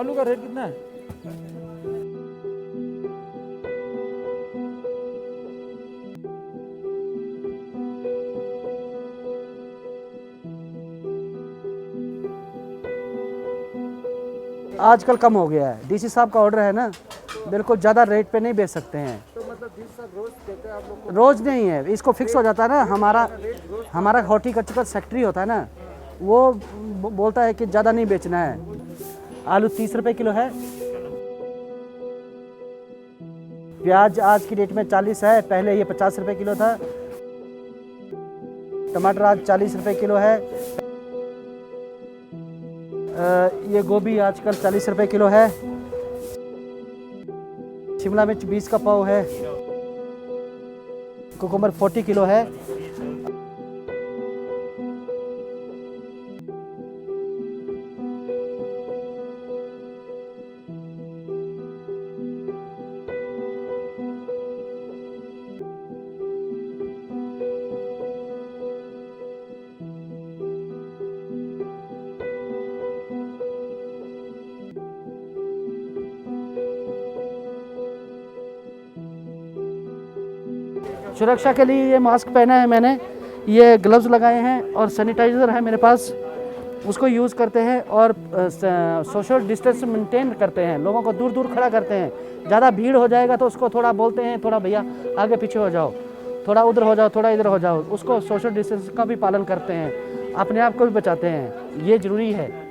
आलू का रेट कितना है? आजकल कम हो गया है, डीसी साहब का ऑर्डर है ना, बिल्कुल ज़्यादा रेट पे नहीं बेच सकते हैं। तो मतलब डीसी साहब रोज देते हैं आप लोग को? रोज़ नहीं है, इसको फिक्स हो जाता है ना। हमारा हॉर्टिकल्चर सेक्रेटरी होता है ना, वो बोलता है कि ज़्यादा नहीं बेचना है। आलू 30 रुपये किलो है, प्याज आज की डेट में 40 है, पहले ये 50 रुपये किलो था। टमाटर आज 40 रुपये किलो है। ये गोभी आजकल 40 रुपये किलो है। शिमला मिर्च 20 का पाव है। कुकुम्बर 40 किलो है। सुरक्षा के लिए ये मास्क पहना है मैंने, ये ग्लव्स लगाए हैं और सैनिटाइज़र है मेरे पास, उसको यूज़ करते हैं और सोशल डिस्टेंस मेंटेन करते हैं। लोगों को दूर दूर खड़ा करते हैं। ज़्यादा भीड़ हो जाएगा तो उसको थोड़ा बोलते हैं, थोड़ा भैया आगे पीछे हो जाओ, थोड़ा उधर हो जाओ, थोड़ा इधर हो जाओ। उसको सोशल डिस्टेंस का भी पालन करते हैं, अपने आप को भी बचाते हैं। ये ज़रूरी है।